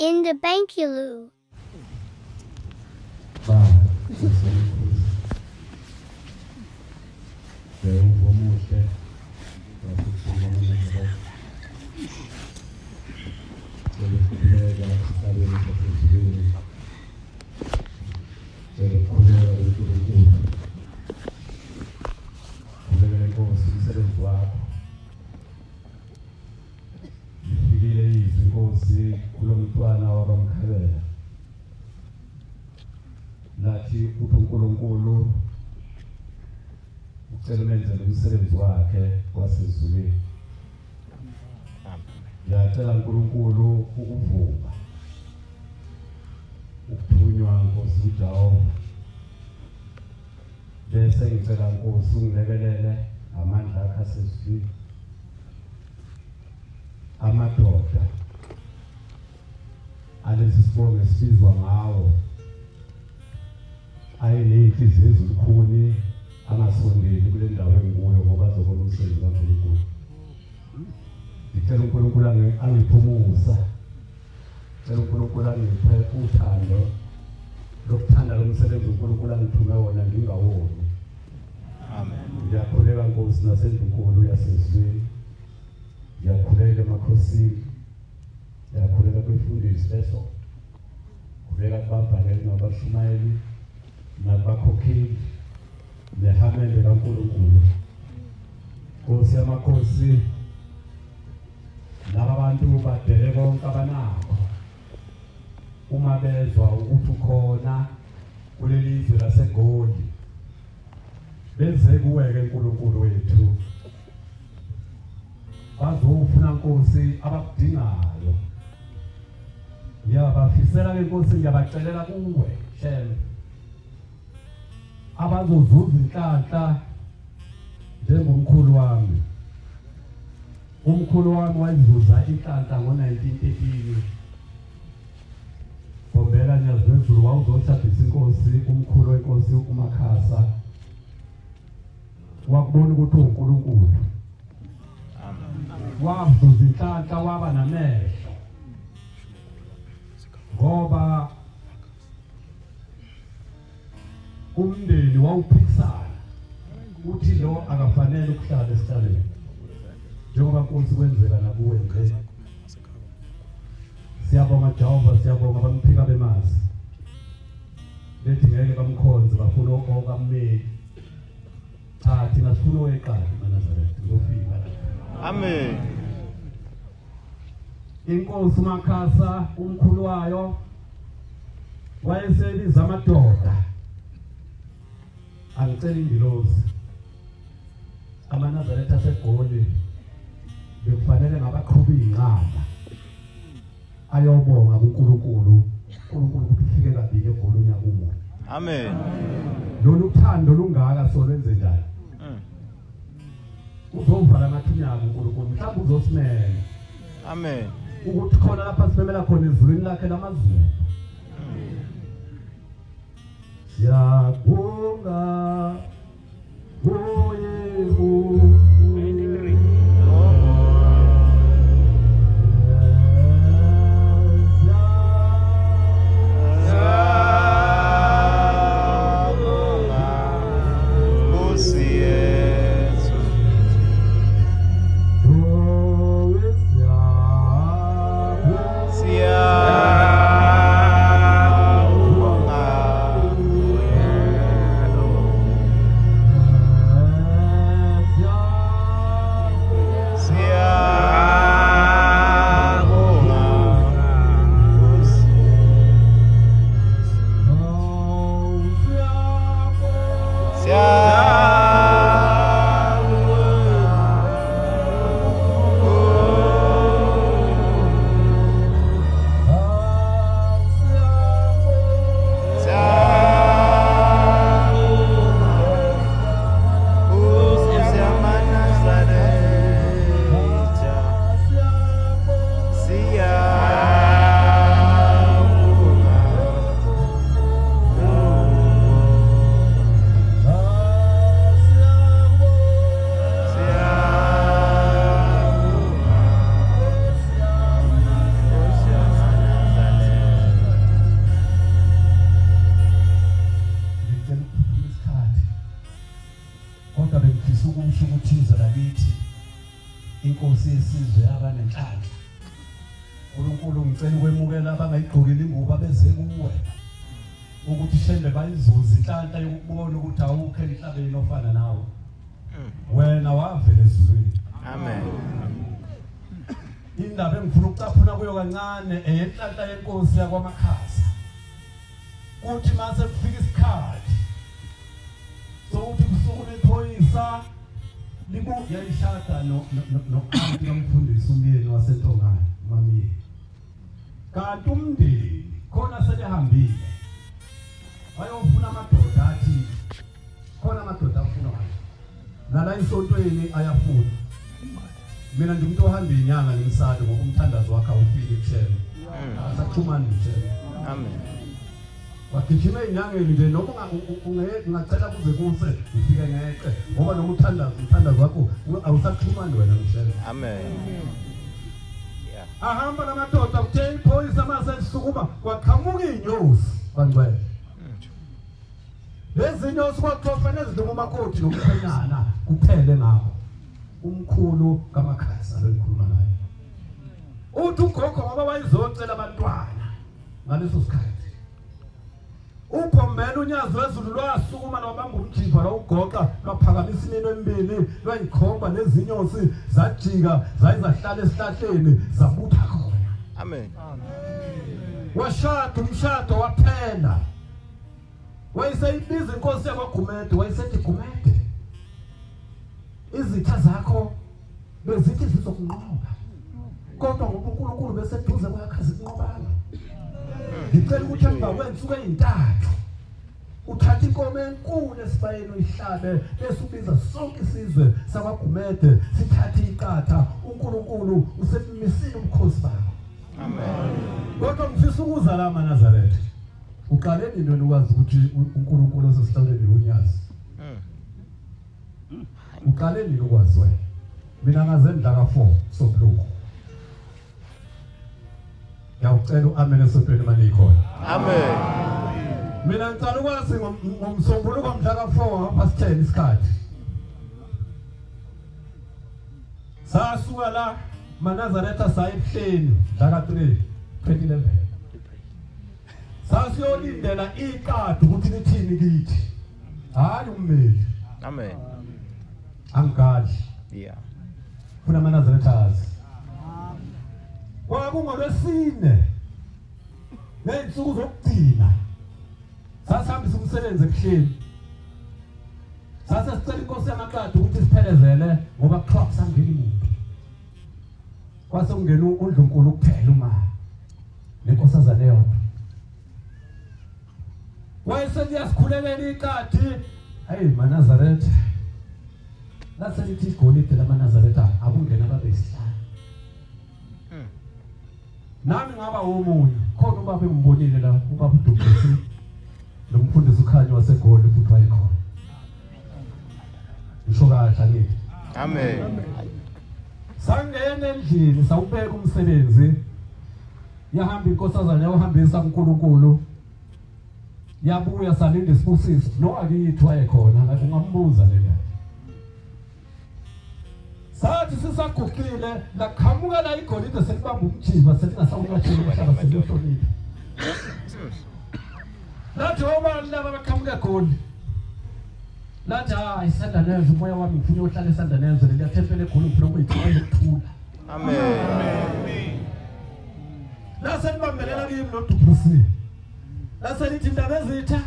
In the Bankulu. Lathi uNkulunkulu ucela umenzele umsebenzi wakhe wasezulwini. Ngiyacela uNkulunkulu ukuvuma ukuthunywa Nkosi uJehova. Bese ngicela Nkosi ungilekelele amandla akhe asezulwini. Amadoda alesi sibongo esizwa ngawo ayineyinhliziyo ezikhuni angasondeli kule ndawo engikuyo ngoba azobona umsebenzi kaNkulunkulu. Ngicela uNkulunkulu angiphumuza. Ngicela uNkulunkulu angiphe uthando lokuthanda lo msebenzi uNkulunkulu angithume wona ngingawoni. Amen. Ngiyakhuleka Nkosi nasendunkulu yasezulwini. Ngiyakhuleka emakhosini. Ngiyakhuleka kwimfundiso leso. Khuleka kubabhaleli nabashumayeli nabakhokheli nehamele kaNkulunkulu. Nkosi yamakhosi, laba bantu badele konke abanako uma bezwa ukuthi ukhona kuleli izwe laseGoli. Benze kuweke uNkulunkulu wethu. Bazofuna Nkosi abakudingayo. Ngiyabafisela ke Nkosi, ngiyabacelela kuwe Shem. Abazozuza inhlanhla njengomkhulu wami. Umkhulu wami wayizuza inhlanhla ngo1913. Bombela Nyazwezulu wawuzoshadisa inkosi, umkhulu wenkosi uMakhasa. Wakubona ukuthi uNkulunkulu. Amen. Wazuza inhlanhla waba namehlo. Ngoba umndeni wawuphikisana uthi lo akafanele ukuhlala esihlalweni. Njengoba Nkosi kwenzeka nakuwe nje. Siyabonga Jehova, siyabonga bamphika bemazi. Bethi ngeke bamkhonze bafuna okammeli. Cha thina sifuna oweqala eNazaretha ngofika la. Amen. Inkosi uMakhasa umkhulu wayo wayesebiza amadoda. Angicela indilozi. AmaNazaretha aseGoli bekufanele ngabaqhuba inqaba. Ayobonga kuNkulunkulu. uNkulunkulu ukuthi ufike kabili eGoli unyaka umunye. Amen. Lolu uthando lungaka solwenze njani? Uzovala ngathi unyaka uNkulunkulu mhlawumbe uzosimela. Amen. Ukuthi khona lapha sifemela khona ezulwini lakhe lamazulu. Siyabonga uYehova. inkosi yesizwe abanenhlanhla. uNkulunkulu ngicela ukwemukela abangayigqokeli ingubo abeze kuwe ukuthi shembe bayizuza inhlanhla yokubona ukuthi awukho emhlabeni ofana nawe. Wena wavela ezulwini. Amen. Indaba engifuna ukucaphuna kuyo kancane eyenhlanhla yenkosi yakwaMakhasa. Kuthi mase kufika isikhathi sokuthi kusuku lephoyisa libuya ishada no-anti nomfundisi umyeni waseNtongane uMamie. Kanti umndeni khona selehambile bayofuna amadoda athi khona amadoda afunwayo nala isontweni ayafuna. Mina ngimuntu ohamba inyanga ngimsado ngoba umthandazo wakhe awufiki kushela. Asaxhumana nje. Amen. Wakijima inyangeni nje noma ungacela kuze kuse ufike ngeqe ngoba noma umthandazo wakho awusaxhumani wena kushela. Amen. Ahamba namadoda kuthe iphoyisa mase lisukuma kwaqhamuka inyosi bangcwele. Lezi inyosi kwaqhofana eziduma umakoti nomkhwenyana kuphele ngakho. Umkhulu kaMakhasa loyikhuluma naye. Uthi ugogo ngoba wayizocela abantwana ngaleso sikhathi. Uphombela unyazi wezulu lwasukuma lwabamba umjipha lawugoqa lwaphakamisa inino emibili lwayikhomba nezinyosi zajika zayizahlala esihlahleni zabutha khona. Amen. Washada umshado waphela. Wayeseyibiza inkosi yakwaGumede wayesethi Gumede izitha zakho bezithi zizokunqoba kodwa ngoba uNkulunkulu beseduze kwakhazi kunqobana. Ngicela ukuthi emva kwensuku ezintathu uthatha inkomo enkulu esibayeni uyihlabe bese ubiza sonke isizwe sakwaGumede sithathe iqatha uNkulunkulu usemisile ubukhosi bakho. Amen. Kodwa ngifisa ukuza la eNazaretha. Uqale nini wena ukwazi ukuthi uNkulunkulu osesihlawuleni unyazi? Uqale nini ukwazi wena? Mina ngaze mhla ka4 soBuluko. Ngiyacela uamen esontweni manje ikhona. Amen. Mina ngicela ukwazi ngomsombuluko mhla ka4 ngapha 10 isikhathi. Sasuka la eNazaretha sayihleni mhla ka3 2011. Sasiyolindela iqadi ukuthi lithini kithi. Hayi ummeli. Amen. Angali. Yeah. Kuna eNazarethazi. Kwakungolwesine. Ngensuku zokugcina. Sasihambisa umsebenzi ebuhleni. Sasicela inkosi yamaqadi ukuthi siphelezele ngoba kuthiwa kusangena imuntu. Kwase kungena uNdlunkulu kuphela uma nenkosazana yodwa. Wayeselithi yasikhulelela iqadi. Hayi eNazaretha. Laselithi igolide lamaNazaretha akungena babesihlanu. Nami ngaba womunye khona ubaba engibonile la ubaba uDublesi lo mfundisi uKhanyo waseGoli futhi wayekhona. Ngisho kahle ngithi. Amen. Sangena endlini sawubeka umsebenzi. Yahamba inkosazana yahambisa uNkulunkulu. Yabuya salinde isibusiso no akithi wayekhona ungambuza lena. Sathi sisaguqile laqhamuka la igolide selibamba umjipha selingasawunyashela umhlaba selishonile. Lathi oma laba baqhamuka eGoli. Lathi hayi isandanezwe umoya wami ngifuna uhlala esandanezwe liyathempela eGoli ngifuna ukuyithula ukuthula. Amen. La selibambelela kimi noDublesi. La selithi indaba ezitha.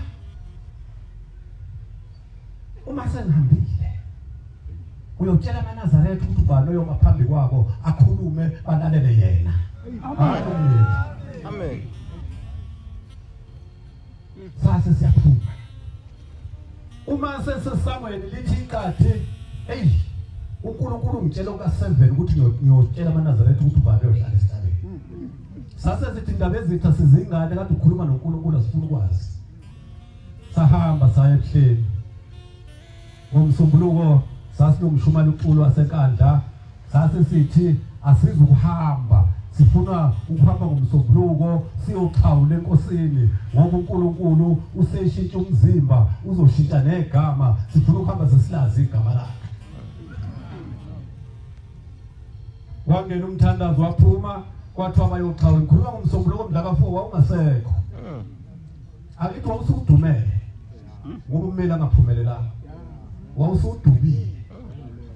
Uma senihambile uyotshela eNazaretha ukuthi ubani oyoma phambi kwabo akhulume balalele yena. Amen. Amen. Sase siyaphuma. Uma seSamuel lithi iqadi, hey, uNkulunkulu ungitshela ka7 ukuthi ngiyotshela eNazaretha ukuthi ubani oyohlala esitabeni. Sase sithi indaba ezitha sizingane kade ukhuluma noNkulunkulu asifuna ukwazi. Sahamba saya ebuhleni. Ngomsombuluko sasinomshumana uculo wasenkandla sase sithi asizukuhamba sifuna ukuhamba ngomsombuluko siyoxhawula enkosini ngoba uNkulunkulu useshintsha umzimba uzoshintsha negama sifuna ukuhamba sesilazi igama lakhe. Wangena umthandazo waphuma kwathiwa bayoxhawa ngikhuluma ngomsombuluko komdla ka4 wawungasekho. Akithi wawusudumele. Ngoba umela ngaphumelelanga. Wawusudubile.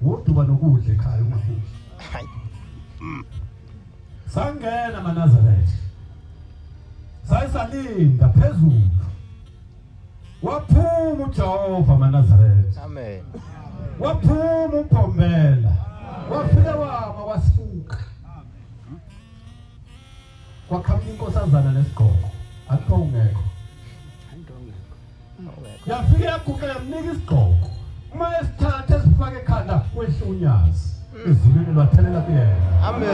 Woduba nokudla ekhaya umafundisi. Hayi. Sangena maNazaretha. Sayisalinda phezulu. Waphuma uJehova maNazaretha. Amen. Waphuma uBhombela. Wafika wama wasifuka. Kwakhamisa inkosazana nesigqoko. Akho ungekho. Yafika yaguqa yamnika isigqoko. Uma esithatha esifake ekhanda kwehlunyazi. Izulwini lwathelela kuyena. Amen.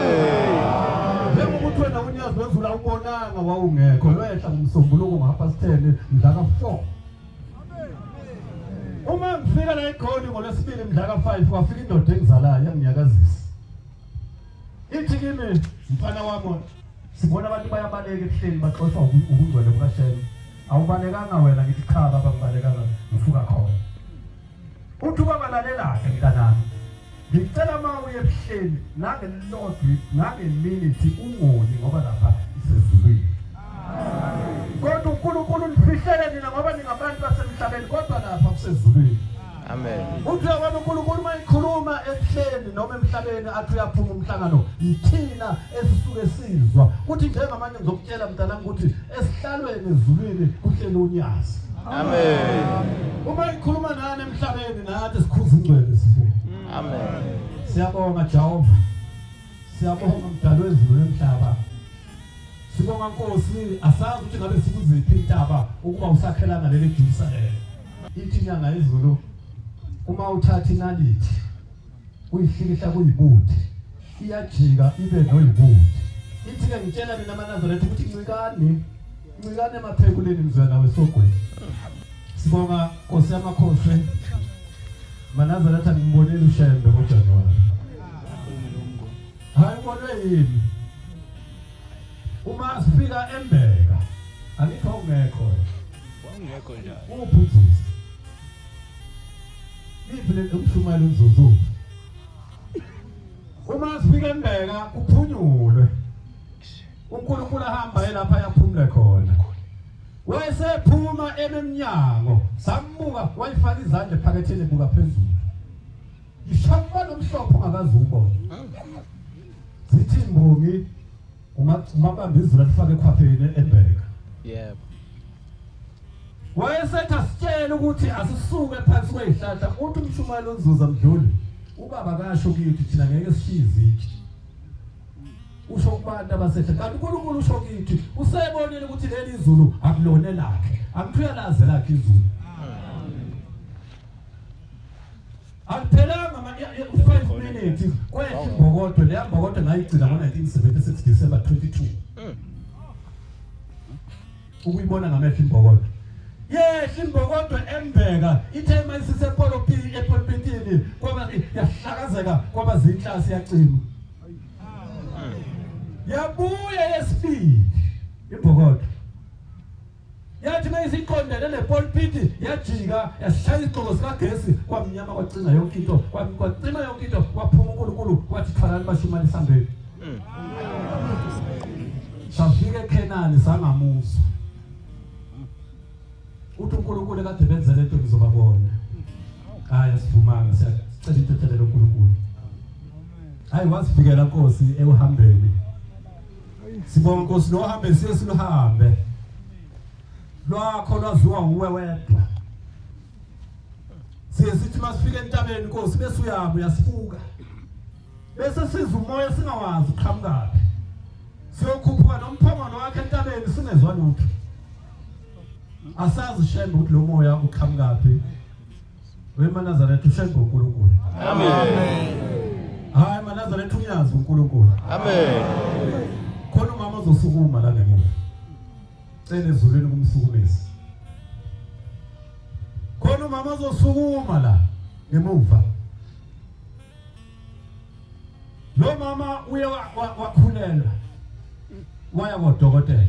Njengokuthi wena unyazi wezula ubonanga wawungekho lwehla ngomsombuluko ngo10 mhla ka4. Uma ngifika la eGoli ngolwesibili mhla ka5 kwafika indoda engizalayo yanginyakazisa. Ithi kimi mfana wami sibona abantu bayabaleka ebuhleni baxoshwa ubungcwele bukaShem. Awubalekanga wena ngithi cha baba ngibalekanga ngifuka khona. Uthi ubabalalela ke mntanami. Ngicela mawuye ebuhleni nangelodwi nangeminute ungoni ngoba lapha isezulwini. Kodwa uNkulunkulu nifihlele nina ngoba ningabantu basemhlabeni kodwa lapha kusezulwini. Amen. Uthi uyabona uNkulunkulu mayikhuluma ebuhleni noma emhlabeni athi uyaphuma umhlangano yithina esisuke sizwa. Kuthi njengamanje ngizokutshela mntanami ukuthi esihlalweni ezulwini kuhleli unyazi. Amen. Uma ikhuluma nani emhlabeni nathi sikhuza ingcwele sifuthi. Amen. Siyabonga Jehova. Siyabonga mdali wezulu nemhlaba. Sibonga Nkosi asazi ukuthi ngabe sikuziphi intaba ukuba usakhelana leli Jerusalem. Ithi inyanga yezulu uma uthatha inalithi uyihlikihla kuyibuthi iyajika ibe noyibuthi. Ithi ke ngitshela mina maNazaretha ukuthi ncikane emaphekuleni mzwa nawe sogwini. Sibonga Nkosi yamakhosi maNazaretha ngimbonile uShembe ngoJanuwari. Hayi ubonwe yini? Uma sifika eMbeka angikho ungekho. Wawungekho njalo. Uphuthuza. Liphile umshumayelo umzuzu. Uma sifika eMbeka kuphunyulwe. uNkulunkulu ahamba lapha yaphumule khona. Wayesephuma eminyango sambuka wayifaka izandla ephaketheni buka phezulu. Ishamba nomhlophe ongakazubona. Sithi imbongi umabamba izulu lifake ekhwapheni eBheka. Yebo. Wayesethi asitshela ukuthi asisuke phansi kwezihlahla uthi umshumayelo onzuza mdluli. Ubaba kasho kithi thina ngeke sishize iki. Usho kubantu abasehle kanti uNkulunkulu usho kithi usebonile ukuthi leli izulu akulone lakhe akuthuya lakhe izulu. Aliphelanga 5 minutes kwehla imbokodo le mbokodo ngayigcina ngo1976 December 22. Ukuyibona ngamehlo imbokodo. Yehla imbokodo eMbeka ithe mayisise epolpitini kwaba yahlakazeka kwaba zinhlasi yacima. Yabuya yesibili imbokodo. Yathi mayisiqondele lepolpiti yajika yashaya isigqoko sikagesi kwamnyama kwacina yonke into kwacima yonke into kwaphuma uNkulunkulu wathi thwalani bashumani sambeni. Safika eKhenani sangamuso. Uthi uNkulunkulu kade benze lento ngizobabona. Hayi asivumanga siyacela intethelo loNkulunkulu. Hayi wasifikela Nkosi ewuhambeni. Sibonga Nkosi nohambe siye siluhambe. Lwakho lwaziwa nguwe wedwa. Sithi masifike entabeni Nkosi bese uyaba uyasifuka. Bese siza umoya singawazi uqhamukapi. Siyokhuphuka nomphongolo wakhe entabeni singezwa lutho. Asazi Shembe ukuthi lo moya uqhamukapi. WeMaNazaretha uShembe uNkulunkulu. Amen. Hayi maNazaretha unyazi uNkulunkulu. Amen. Khona umama uzosukuma la ngemuva. Cela ezulwini kumsukumisi. Khona umama uzosukuma la ngemuva. Lo mama uye wakhulelwa. Waya kodokotela.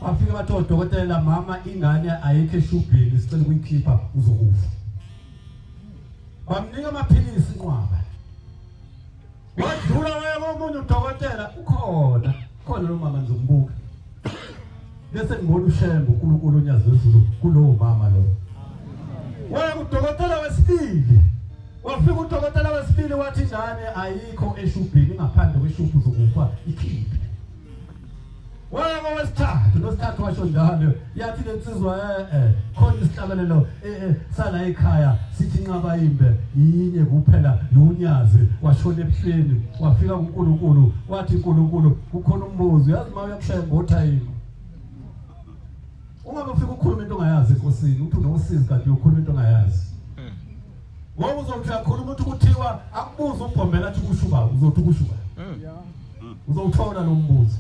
Wafika bathi odokotela mama ingane ayikho eshubhini sicela ukuyikhipha uzokufa. Bamnika amaphilisi inqwaba. wadlula waya komunye udokotela khona lo mama ngizombuka bese ngibona uShembe uNkulunkulu onyazi wezulu kulowo mama lo waya udokotela wesibili wafika udokotela wesibili wathi njane ayikho eshubhini ngaphandle kweshubhu zokufa ikhiphe waya kowesithathu nosithathu washo njalo yathi lensizwa khona isihlabelelo sala ekhaya sithi nqaba imbe yinye kuphela lunyazi washona ebuhleni wafika kuNkulunkulu wathi uNkulunkulu kukhona umbuzo yazi maye uyakushemba othayini ungabe ufika ukukhuluma into ongayazi enkosini uthi unosizi kanti ukhuluma into ongayazi ngoba uzothi uyakhuluma uthi kuthiwa akubuza umbhombela athi kushuba uzothi kushuba uzowuthola lo mbuzo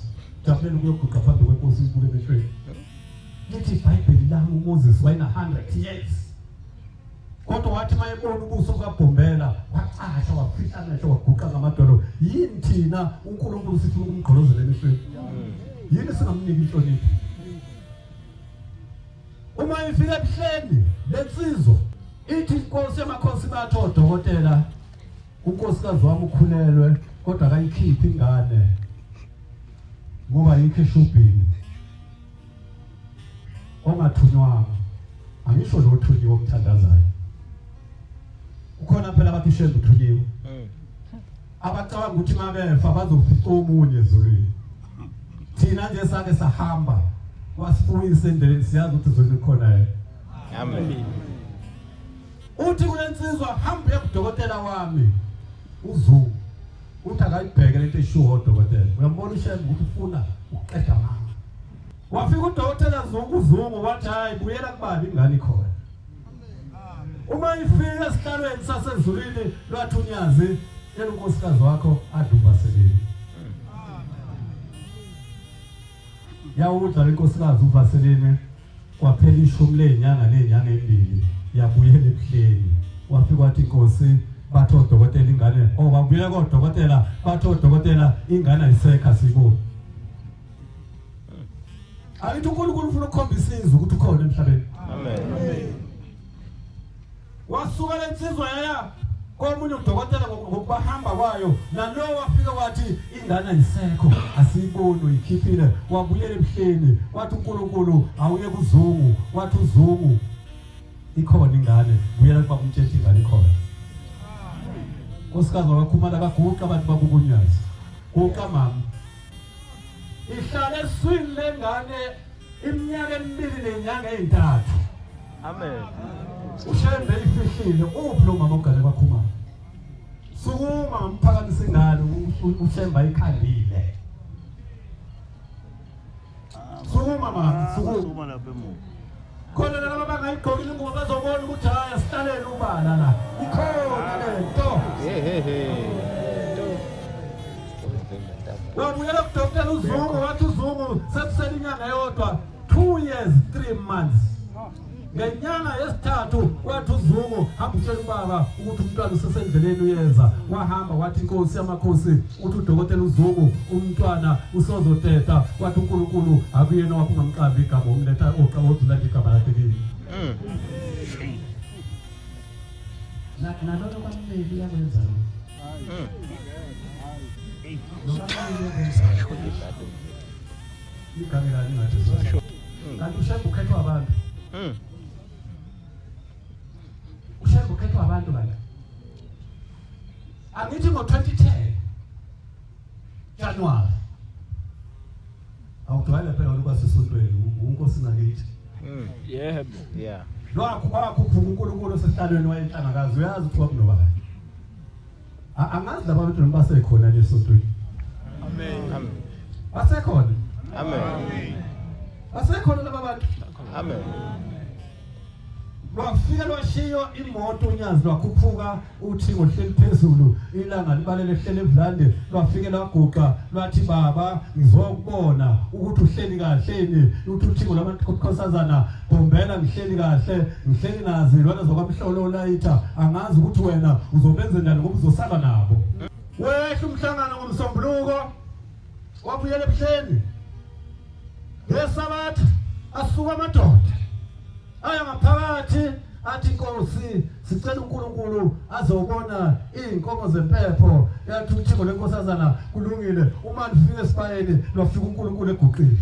Jafeni kuyoguqa phambi kwenkosi inkulu emehlweni. Lithi iBhayibheli lami uMoses wayena 100 years. Kodwa wathi mayebona ubuso kaBhombela wacasha wafihla amehlo waguqa ngamadolo. Yini thina uNkulunkulu sithi ukumgqolozela emehlweni? Yini singamniki inhlonipho? Uma ifika ebuhleni lensizwa ithi inkosi yamakhosi batho odokotela unkosikazi wami ukhulelwe kodwa akayikhiphi ingane. Ngoba yikho eshubhini ongathunywanga angisho lo thunyiwe omthandazayo ukhona phela abathi uShembe uthunyiwe abacabanga ukuthi mabefa bazofica omunye ezulwini thina nje sake sahamba wasifuyisa endleleni siyazi ukuthi izolo khona amen uthi kulensizwa hamba ekudokotela wami uZungu uthi akayibheke lento eshuwa odokotela uyambona uShembe ukuthi ufuna ukuqeda mama wafika udokotela Zungu wathi hayi buyela kubani ingane ikhona uma ifika esihlalweni sasezulwini lwathi unyazi yena unkosikazi wakho adubaseleni yawudla inkosikazi uvaseleni kwaphela ishumi lenyanga embili yabuyela ebuhleni wafika wathi inkosi batho odokotela ingane babuye kodokotela batho odokotela ingane ayisekho sibona ayithi uNkulunkulu ufuna ukukhombisa izwi ukuthi ukhona emhlabeni amen wasuka lensizwa yaya komunye udokotela ngokubahamba kwayo nalo wafika wathi ingane ayisekho asiyiboni ikhiphile wabuyela ebuhleni wathi uNkulunkulu awuye kuZungu wathi uZungu ikhona ingane buyela kuba umthetho ingane ikhona Osikazi wakhumana kaguqa abantu babukunyazi guqa mama ihlale eswini lengane iminyaka emibili nenyanga ezintathu amen uShembe ifihlile uphi lo mama ogane bakhumana sukuma mphakamisa ingane uShembe ayikhandile sukuma mama sukuma lapha emuva khona laba bangayigqokile ingubo bazobona ukuthi hayi asihlalele ubala la ikhona lento wabuyela kudokotela uZungu wathi uZungu sekusele inyanga yodwa 2 years 3 months ngenyanga yesithathu wathi uZungu hamba utshela ubaba ukuthi umntwana usesendleleni uyeza wahamba wathi inkosi yamakhosi uthi udokotela uZungu umntwana usozoteta wathi uNkulunkulu akuyena wakho ngamqambi igama umletha oqawodula igama lakhe kini nalona kwameli yakwenza ikamera lingathi zona kanti uShembe ukhethwa abantu uShembe ukhethwa abantu bani angithi ngo2010 January awugcwala phela ukuba sisontweni unkosi ngakithi yebo Yeah. kwakho uNkulunkulu sesihlalweni wayenhlangakazi uyazi ukuthi wakunobani angazi laba bantu basekhona lesontweni amen basekhona Amen. basekhona laba bantu Amen. Lwafika lwashiyo imoto unyazi lwakhuphuka uthingo hleli phezulu ilanga libalele ehlele evulande lwafike lwaguqa lwathi baba ngizokubona ukuthi uhleli kahle uthi uthingo lamankhosazana Bombela ngihleli kahle ngihleli nazi lwana zokwamhlolo olayitha angazi ukuthi wena uzobenza njani ngoba uzosala nabo wehla umhlangano ngomsombuluko wabuyela ebuhleni ngesabatha asuka amadoda aya ngaphakathi athi Nkosi sicela uNkulunkulu azobona izinkomo zempepho yathi uThixo lenkosazana kulungile uma nifike esibayeni lwafika uNkulunkulu eguqile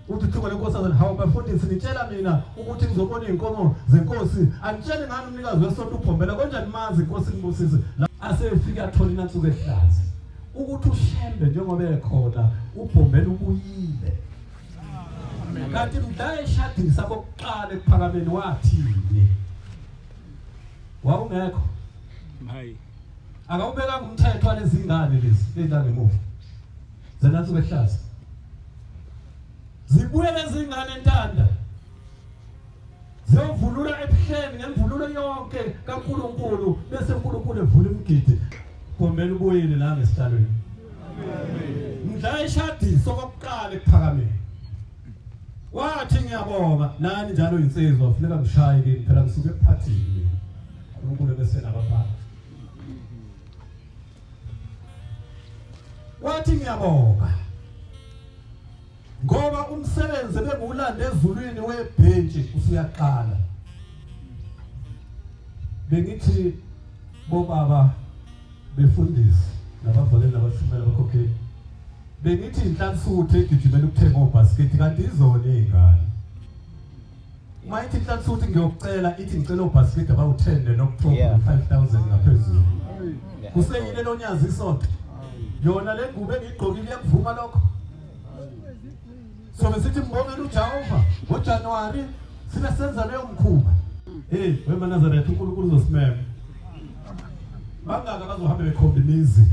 uthi uThixo lenkosazana hawu bafundisi nitshela mina ukuthi ngizobona izinkomo zenkosi angitshele ngani umnikazi wesonto ubhombela konjani mazi inkosi ngibusise asefika athola inansuku ehlaza ukuthi ushembe njengoba ekhona ubhombela ubuyile kanti mdla eshadini sabokuqala ekuphakameni wathini wawungekho hayi akawubeka ngumthetho walezi zingane lezi ngemuva zenansuku ehlaza zibuye lezi zingane entanda ziyovulula ebuhleni ngemvunulo yonke kaNkulunkulu bese uNkulunkulu evula imgidi bombela ubuyile la ngesihlalweni mdla eshadini sokuqala ekuphakameni wathi ngiyabonga nani njalo insizwa kufuneka ngishaye ke phela ngisuke ephathini uNkulunkulu bese nabaphathi wathi ngiyabonga ngoba umsebenzi bengulanda ezulwini webhenji usuyaqala bengithi bobaba befundisi nabavale nabashumela bakhokheli bengithi inhlansuthi egijimela ukuthenga obasket kanti izona izingane mayithi inhlansuthi ngiyocela ithi ngicela obasket abawu10 nokuthoma 5000 ngaphezulu kuseyile lonyazi isonto yona le ngubo engigqokile yakuvuma lokho so besithi mbongela uJehova ngoJanuary sibe senza leyo mkhuba weManazareth uNkulunkulu uzosimema bangaka bazohamba bekhomba imizi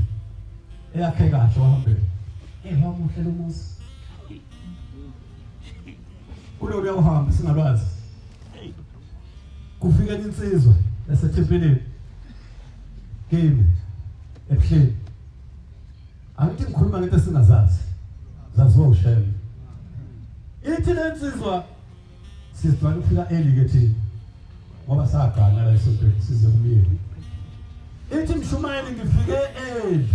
eyakhe kahle wahambe wamuhle lo muzi kulo uyahamba singalwazi kufika insizwa esethempelini kimi ebuhleni angithi ngikhuluma ngento esingazazi zaziwa uShem ithi lensizwa sizwana ukufika early ke thina ngoba sagana la esontweni size kumyeni ithi mshumayeli ngifike early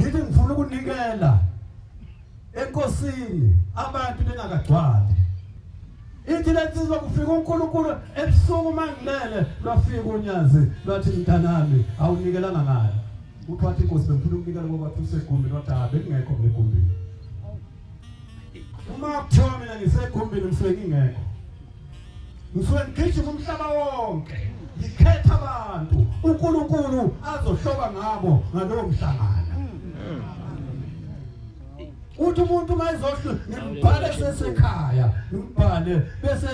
ngithi ngifuna ukunikela enkosini abantu bengakagcwali ithi lensizwa kufika uNkulunkulu ebusuku mangilele lwafika unyazi lwathi mntanami awunikelanga ngani uthi wathi inkosi bengifuna ukunikela ngoba usegumbi wathi bengingekho ngegumbini uma kuthiwa mina ngisegumbini ngisuke ngingekho ngisuke ngigijima umhlaba wonke ngikhetha abantu uNkulunkulu azohloba ngabo ngalowo mhlangano uthi umuntu mayizohlu ngibhale sesekhaya ngibhale bese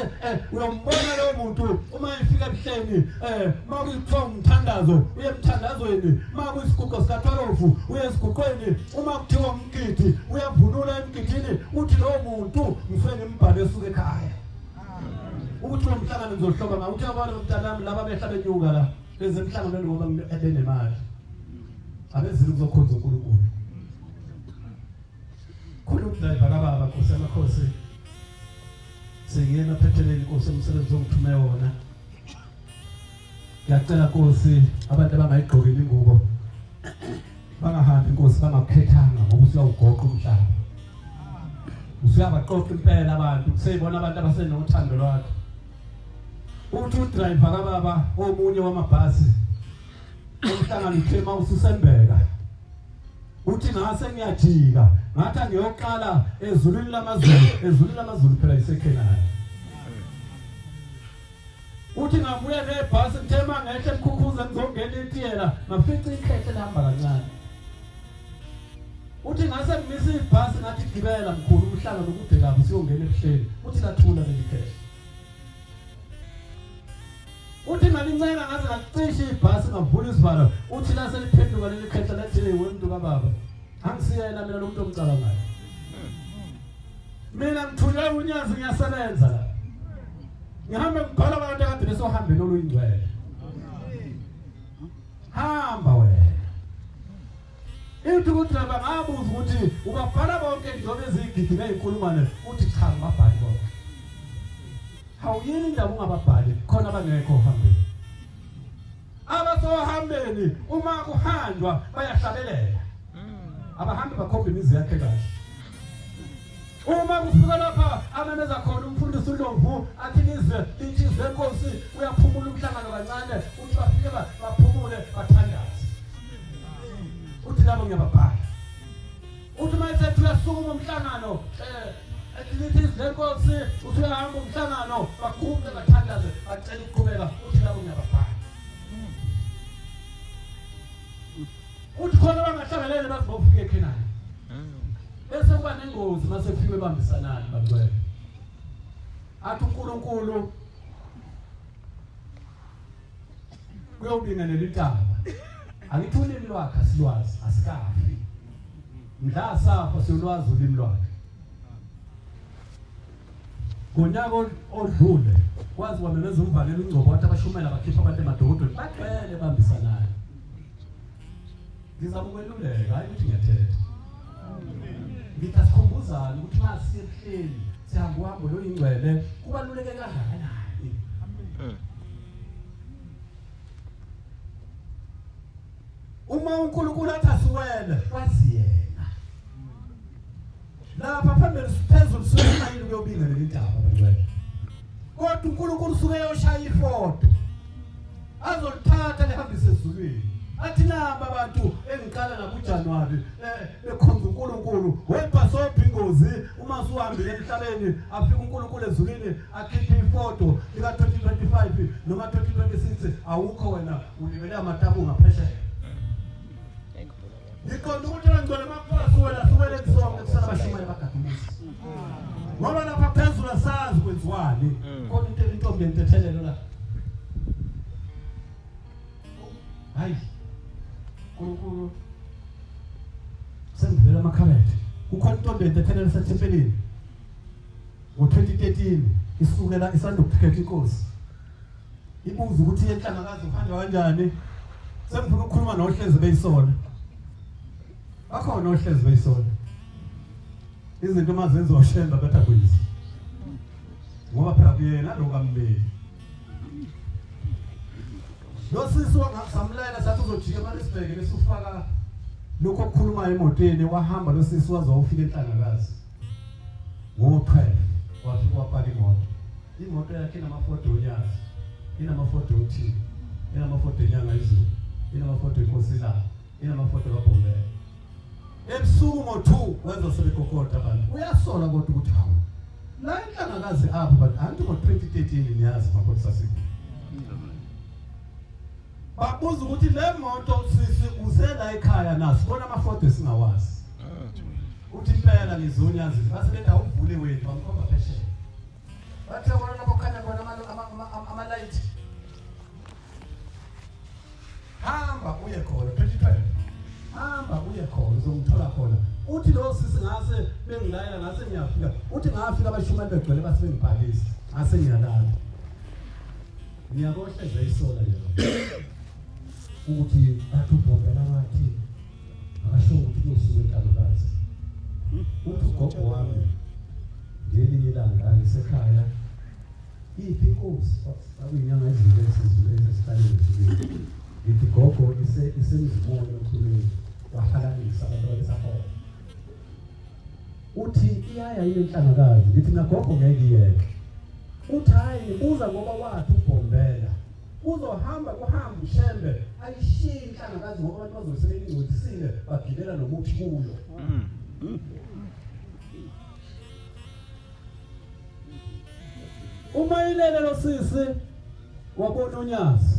uyombona lo muntu uma efika ebuhleni makuthiwa umthandazo uye emthandazweni makuyisiguqo sikaTholofu uye esiguqweni uma kuthiwa umgidi uyavunula emgidini uthi lo muntu ngifike ngimbhale esuka ekhaya ukuthi lo mhlangano ngizohloba ngawo uthi abantu mntanami laba behlala enyuka la beze emhlanganweni ngoba ebenemali abezile kuzokhonza uNkulunkulu khulumdriver kababa Nkosi yamakhosi sengiyena phetheleni Nkosi umsebenzi ongithume wona ngiyacela Nkosi abantu abangayigqokile ingubo bangahambi Nkosi bangakhethanga ngoba usuyawugoqa umhlaba usuyabaqoqa impela abantu kuseyibona abantu abasenothando lwakhe uthi udriver kababa omunye wamabhasi umhlangano uthema ususembeka uthi ngase ngiyajika ngathi ngiyoqala ezulwini lamazulu phela isekhenani uthi ngabuye nebhasi ngithema ngehle emkhukhuza ngizongena etiyela ngafica ikhehle lihamba kancane uthi ngase ngimisa ibhasi ngathi gibela mkhulu umhlanga lokude kabi siyongena ebuhleni uthi lathula leli khehle uthi ngalinceka ngaze ngacisha ibhasi ngavula isivalo uthi la seliphenduka leli khehle lathi wemuntu kababa angisiyena mina lo muntu omcabangayo mina ngithunyelwe unyazi ngiyasebenza la ngihamba ngibhala abantu akade besohambe lolu ingcwele hamba wena ithi ukuthi laba ngabuza ukuthi ubabhala bonke njengoba ezigidi ngeyinkulungwane uthi cha ngabhali bonke hawuyini indaba ungababhali khona abangekho uhambeni abasohambeni uma kuhanjwa bayahlabelela abahambi bakhomba imizi yakhe kahle Uma kufika lapha amemeza khona umfundisi uNdlovu athi nizwe lithi izenkosi uyaphumula umhlangano kancane uthi bafike baphumule bathandaze. Uthi labo ngiyababhala. Uthi mayisethi uyasukuma umhlangano lithi izenkosi usuyahamba umhlangano bakhumule bathandaze bacela ukuqhubeka uthi labo ngiyababhala. Uthi khona bangahlangana bazofika eKhenani. Bese kuba nengozi mase kufike bambisanayo bangcwele. Athi uNkulunkulu kuyobingelela intaba. Angithi ulimi lwakhe asilwazi asikafi. Mdla safa siyolwazi ulimi lwakhe. Ngonyaka odlule kwazi wamemeza umvalelo uNgcobo wathi abashumela bakhipha abantu emadokodweni bagcwele bambisanayo. Ngizabukweluleka hayi ukuthi ngiyathetha. Ngithasikhumbuzana ukuthi mase siyehleli sihamba uhambo lo ingcwele kubaluleke kangakanani. Uma uNkulunkulu athi asiwele kwazi yena. Lapha phambili siphezulu simayini kuyobingelela intaba bangcwele. Kodwa uNkulunkulu usuke eyoshaya ifoto. Azolithatha lehambise ezulwini. Athi namba abantu engiqala nakuJanuary bekhonza uNkulunkulu webhasobha ingozi uma usuhambile emhlabeni afika uNkulunkulu ezulwini akhiphe ifoto lika 2025 noma 2026 awukho wena ulibele amatabu ngaphesheya. Ngiqonda ukuthi ngicela amaphakathi wena suwele kusonke kusala abashimali bagadumusi. Ngoba lapha phezulu asazi kwenziwani. Kodwa intombi yentethelelo la. Hayi uNkulunkulu sengivela emakhabethe kukhona intombi yentethelelo sethempelini ngo2013 isukela isanda ukukhetha inkosi ibuza ukuthi yenhlangakazi uphanda kanjani sengifuna ukukhuluma nohlezi beyisola bakhona nohlezi beyisola izinto mazenziwa ushemba betha kuyisi ngoba phela kuyena lo kaMbeli lo sisi wangasamlela sathi uzojika eMaritzburg bese ufaka lokho okukhuluma emotweni wahamba lo sisi wazofika enhlangakazi ngo12 wafika wapaka imoto yakhe inamafoto onyazi inamafoto othi inamafoto enyanga izulu inamafoto enkosila inamafoto kaBombela ebusuku ngo2 wenza sebekokota abantu uyasola kodwa ukuthi hawu la enhlangakazi apha but anti ngo2013 niyazi makhosi sasiku babuza ukuthi le moto sisi uzela ekhaya naso bona amafoto esingawazi uthi impela ngizonyazi base letha uvule wethu bamkhomba phesheya bathe bona lapho khanya khona ama light hamba uye khona 2012 hamba uye khona uzomthola khona uthi lo sisi ngase bengilayela ngase ngiyafika uthi ngafika abashumali begcwele base bengibhalisa ngase ngiyalala ngiyabohleze isola lelo ukuthi athi uBombela wathi akasho ukuthi kusuke eNhlangakazi uthi ugogo wami ngelinye ilanga ngisekhaya iphi inkosi akuyinyanga ezile esizule esesikaleni ithi gogo isemzimona emkhulweni wahalanisa abantu besapho uthi iyaya ile Nhlangakazi ngithi nagogo ngeke iyeke uthi hayi uza ngoba wathi uBombela uzohamba kuhamba ushembe ayishiye Nhlangakazi ngoba abantu bazosebenza ingcwetsile bagibela nomuthi kuyo uma ilele lo sisi wabona unyazi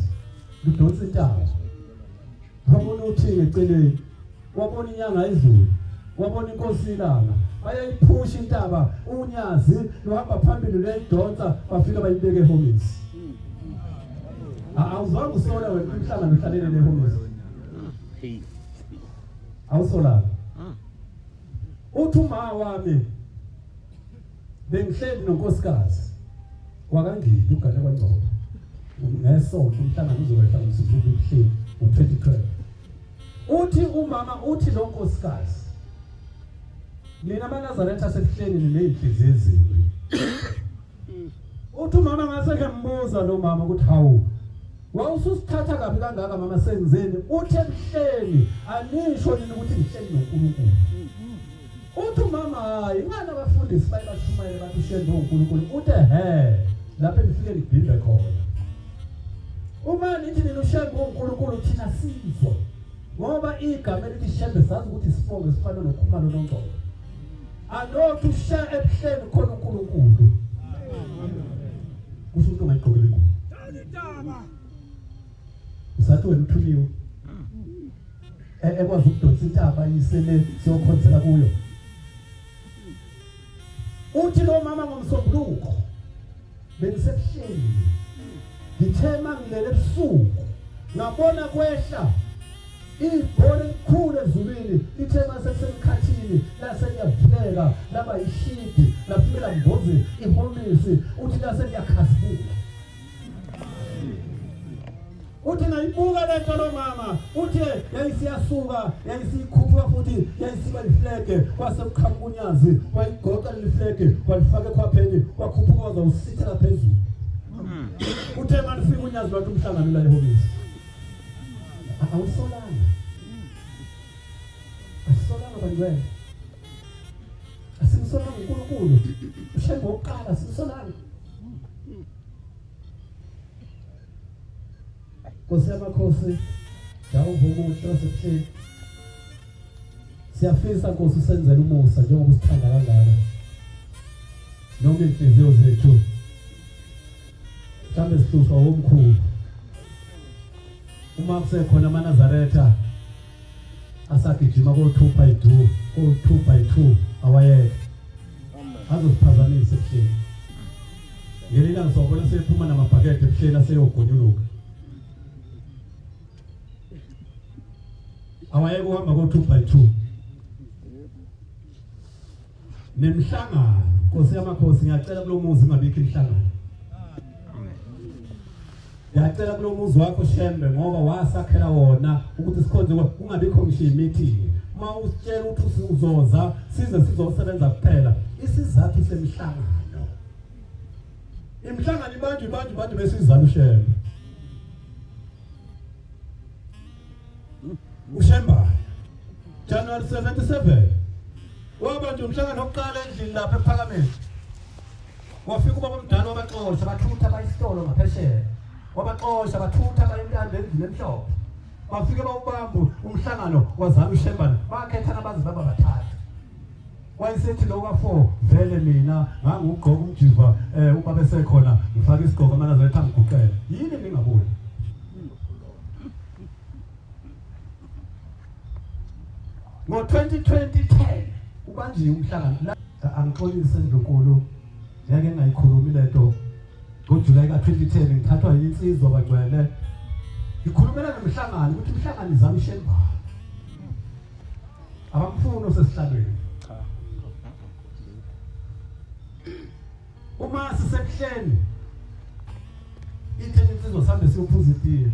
ludonsa intaba wabona uthinge eceleni wabona inyanga izulu wabona inkosi ilanga bayayiphusha intaba unyazi lohamba phambili leyidonsa bafika bayibeke ehomisi awuzange usola wena umhlangano uhlalele nehomisi awusola uthi uma wami bengihleli nonkosikazi wakangiphi ugane kwaNgcobo ngesonto umhlangano uzokwehla ngosuku lokuhleli ngo2012 uthi umama uthi lo nkosikazi mina amaNazaretha asekuhleni nenhliziyo ezimbi uthi umama ngase ngembuza lo mama ukuthi hawu wawususithatha kabi kangaka mama sengizeni uthi ebuhleni anisho nini ukuthi ngihleli noNkulunkulu uthi mama hayi ngana abafundisi bayashumayela bathi ushendo uNkulunkulu uthi lapha nifike ngibhimbe khona uma nithi nina ushendo uNkulunkulu thina sizwa ngoba igama elithi shembe sazi ukuthi sibonge sifana nokhumalo noNgcolo anothi usha ebuhleni khona uNkulunkulu kusho umuntu ongayigqokeli ingubo usathi wena uthuniwe ekwazi ukudonsa intaba yisele siyokhonzela kuyo uthi lo mama ngomsombuluko bengisebuhleni ngithema ngilele ebusuku ngabona kwehla ibhola elikhulu ezulwini ithema sesemkhathini laseliyavuleka laba yishidi lafikela mbozi ihomisi uthi laseliyakhazibuka uthi nayibuka lento lo mama uthi yayisiyasuka yayisikhuphuka futhi yayisiba iflege kwasemkhamunyazi wayigoqa liflege walifaka ekhwapheni wakhuphuka waza usithela phezulu uthe manifika unyazi lwathi umhlangano la ehobisi awusolanga asolanga bantwana asimsolanga uNkulunkulu ushembe oqala simsolanga Nkosi yamakhosi yawuvuka uhlose siyafisa Nkosi usenzele umusa njengoba usithanda kangaka noma inhliziyo zethu mhlambe sihlushwa omkhulu uma kusekhona amaNazaretha asagijima ko-2x2 awayeke azosiphazamisa ebuhleni ngelila ngisawubona sephuma namabhakede ebuhleni aseyogonyuluka awayeke uhamba ko-2x2 nemhlangano Nkosi yamakhosi ngiyacela kulo muzi ingabikho imhlangano ngiyacela kulo muzi wakho Shembe ngoba wasakhela wona ukuthi sikhonze kungabikho ngisho meeting uma usitshela ukuthi uzoza size sizosebenza kuphela isizathu semhlangano imhlangano ibantu besizana uShembe uShemba January 77 wabantu umhlangano oqala endlini lapha eParliament wafika ubaba omdala wabaxoxa bathutha bayisitolo ngaphesheya wabaxoxa bathutha bayimlanda endlini emhlophe bafike bawubamba umhlangano wazama uShemba bakhetha nabazi baba bathathu wayesethi lo ka4 vele mina ngangugqoka umjiva ubaba esekhona ngifaka isigqoko amaNazaretha ngiguqela yini ningaboni ngo-2010 ubanjiwe umhlangano angixolise Ndlunkulu ngeke ngayikhulumi lento ngoJulayi ka-2010 ngithathwa yinsizwa bagcwele ngikhulumela nomhlangano ukuthi umhlangano izama uShemba abamfuni osesihlalweni uma sisebuhleni itheni insizwa sambe siyophuza itiye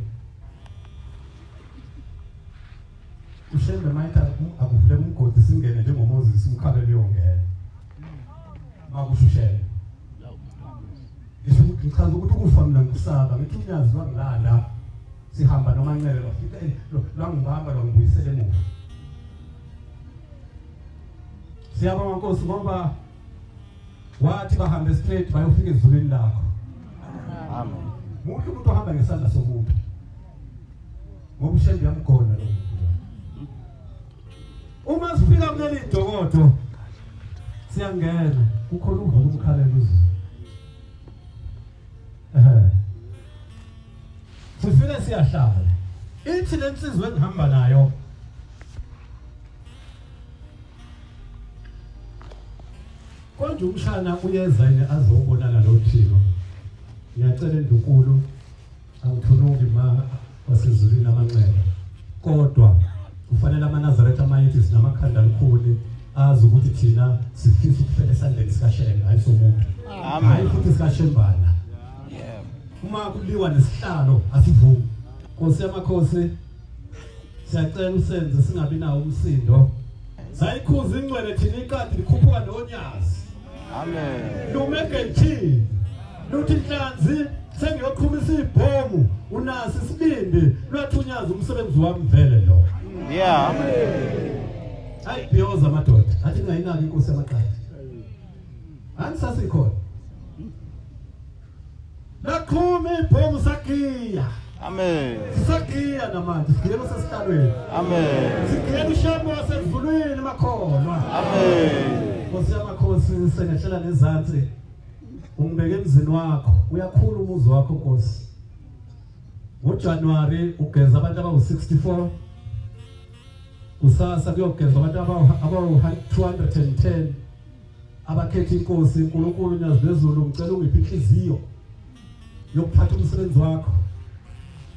uShembe mayitha akuvule umgodi singene njengoMoses umkhabele yongena makusho uShembe ngichaza ukuthi ukufa mina ngisaba ngithi unyazi wangilanda sihamba noma ncele lafika langibamba langibuyisela emuva siyabonga Nkosi ngoba wathi bahambe straight bayofika ezulwini lakho amen muhle umuntu ohamba ngesandla somuntu ngoba uShembe yamgona lo uma sifika kuleli dokodo siyangena kukhona uvuka umkhalelo uzwe sifike siyahlala ithi lensizwe engihamba nayo konje umshana uyeza yini azobonana noThixo ngiyacela Ndlunkulu angithunungi ma wasezulwini amanceba kodwa kufanele amaNazaretha amayithi sinamakhanda alikhulu azi ukuthi thina sifisa ukufela esandleni sikaShembe hayi somuntu hayi futhi sikaShembana uma kuliwa nesihlalo asivumi Nkosi yamakhosi siyacela usenze singabi nawo umsindo sayikhuza ingcwele thina iqadi likhuphuka nonyazi amen lumeke luthi inhlanzi sengiyoqhumisa ibhomu unasi isibindi lwathunyaza umsebenzi wami vele lo yeah ayibhiyoza amadoda athi ngayinaki inkosi yamaqadi angisasekhona lakhuma ibhomu sagiya Amen. sagiya namanje sigiyela sesihlalweni Amen. sigiyela ushembe wasezulwini makholwa Amen. Nkosi yamakhosi sengehlela nezansi ungibeke emzini wakho uyakhula umuzi wakho Nkosi ngoJanuary ugeza abantu abawu64 usasa kuyogeza abantu abawu210 abakhetha inkosi uNkulunkulu nyazi lezulu ngicela ungiphe inhliziyo yokuphatha umsebenzi wakho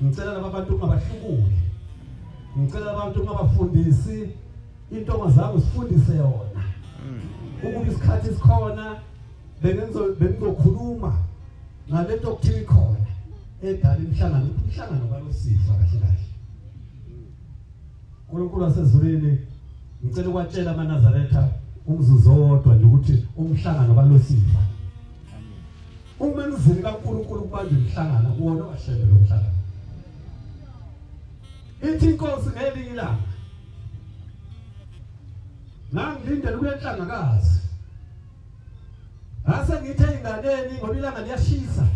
ngicela labantu ungabahlukuli ngicela abantu ungabafundisi intonga zabo sifundise yona ukuba isikhathi sikhona bengizokhuluma ngalento okuthini khona edala imhlangano balosifa kahle kahle uNkulunkulu wasezulwini ngicela ukwatshela amaNazaretha umzuzu owodwa nje ukuthi umhlangano balosifa umenzini kaNkulunkulu kubanjwe umhlangano kuwona washebe lo mhlangano ithi inkosi ngelinye ilanga ngangilindele ukuyenhlangakazi ase ngithe inganeni ngoba ilanga liyashisa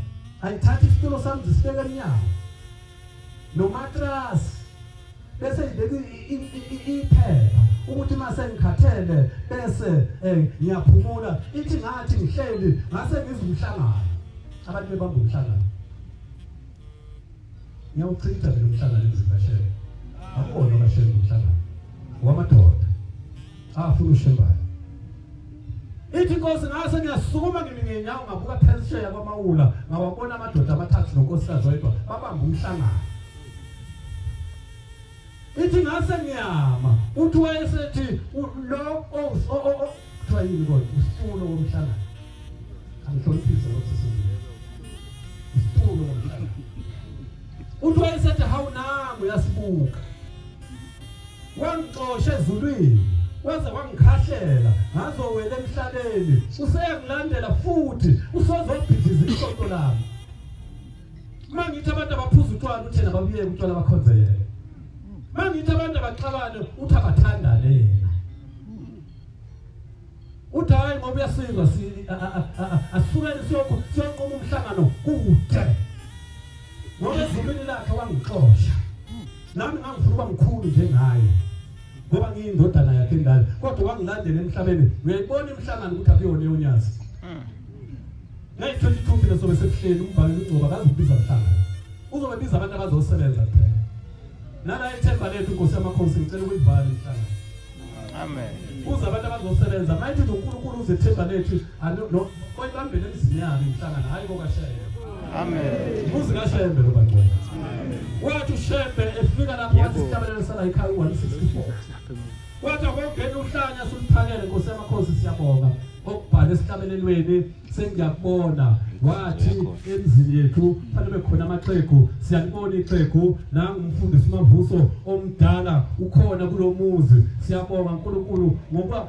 ayithatha isitulo sami sibeke emnyango nomatras bese ibeke iphepha ukuthi mase ngikhathele bese ngiyaphumula ithi ngathi ngihleli ngase ngizumhlangano abantu bebamba umhlangano ngiyawuchitha lo mhlangano ezibashele akona abashele umhlangano wamadoda afuna ushembayo ithi inkosi ngase ngiyasukuma ngeminyenyawo ngabuka phezisheya kwamawula ngawabona amadoda amathathu nonkosikazi oyedwa babamba umhlangano ithi ngase ngiyama uthi wayesethi lo twayini kodwa usitulo womhlangano angihloniphise ngokusizwe usitulo womhlangano uthi wayesethi hawu nangu yasibuka wangixosha ezulwini waze wangikhahlela ngazowela emhlabeni useyangilandela futhi usozobhidiza isonto lami mangithi abantu abaphuza utshwala uthena babuye utshwala bakhonzele mangithi abantu abaxabane uthi abathandane yena uthi hayi ngoba uyasizwa asukele siyonqoma umhlangano kude ngoba ezulwini lakhe wangixosha nami ngangifuna uba mkhulu njengaye ngoba ngiyindodana yakhe endala kodwa wangilandela emhlabeni uyayibona imhlangano ukuthi akuyona yonyazi ngayi-22 phela sobe sekuhleli umbhali uNgcobo akazubiza mhlangano uzobebiza abantu abazosebenza kuphela nala ithemba lethu inkosi yamakhosi ngicela ukuyivala imhlangano Amen. uze abantu abazosebenza mayithi uNkulunkulu uze ithemba lethu oyibambele emzini yami imhlangano hayi kokashebe Amen. uze kashebe lo bantwana wathi ushebe efika lapho wathi sihlabelele sala ekhaya 164 wathi akongena uhlanya suliphakele inkosi yamakhosi siyabonga okubhala esihlabelelweni sengiyakubona wathi emzini yethu fanele bekhona amaxhegu siyalibona ixhegu nangumfundisi uMavuso omdala ukhona kulomuzi siyabonga uNkulunkulu ngoba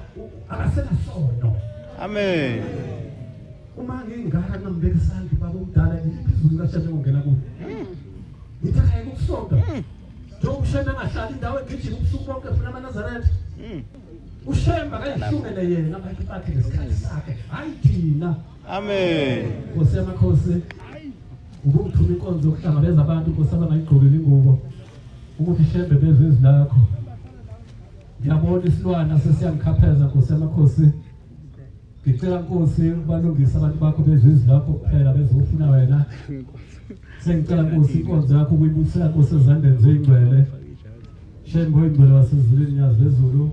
akasenasono Amen. uma ngingaka ngambeka isandla baba omdala iphezulu kaShebe ngongena kuyo ngithi hayi ukusonda njengoba uShembe engahlali indawo egijima ubusuku bonke funa amaNazaretha uShembe akayishumele yena abantu bakhe ngesikhathi sakhe hayi thina Amen. Nkosi yamakhosi ubungithuma inkonzo yokuhlangabeza abantu Nkosi abangayigqokeli ingubo ukuthi Shembe bezwe izilakho ngiyabona isilwana sesiyangikhapheza Nkosi yamakhosi ngicela Nkosi ubalungisa abantu bakho bezwe izilakho kuphela bezofuna wena sengicela Nkosi inkonzo yakho ukuyibusela Nkosi ezandleni zengcwele Shembe oyingcwele wasezulwini nyazi lezulu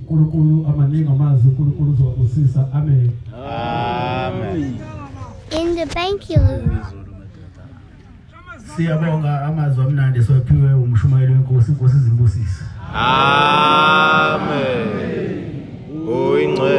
uNkulunkulu amaningi amazi uNkulunkulu uzobusisa amen Amen. In the bankulo. Siyabonga amazwi amnandi esophiwe umshumayeli wenkosi inkosi izimbusisa Amen. Oyingcwele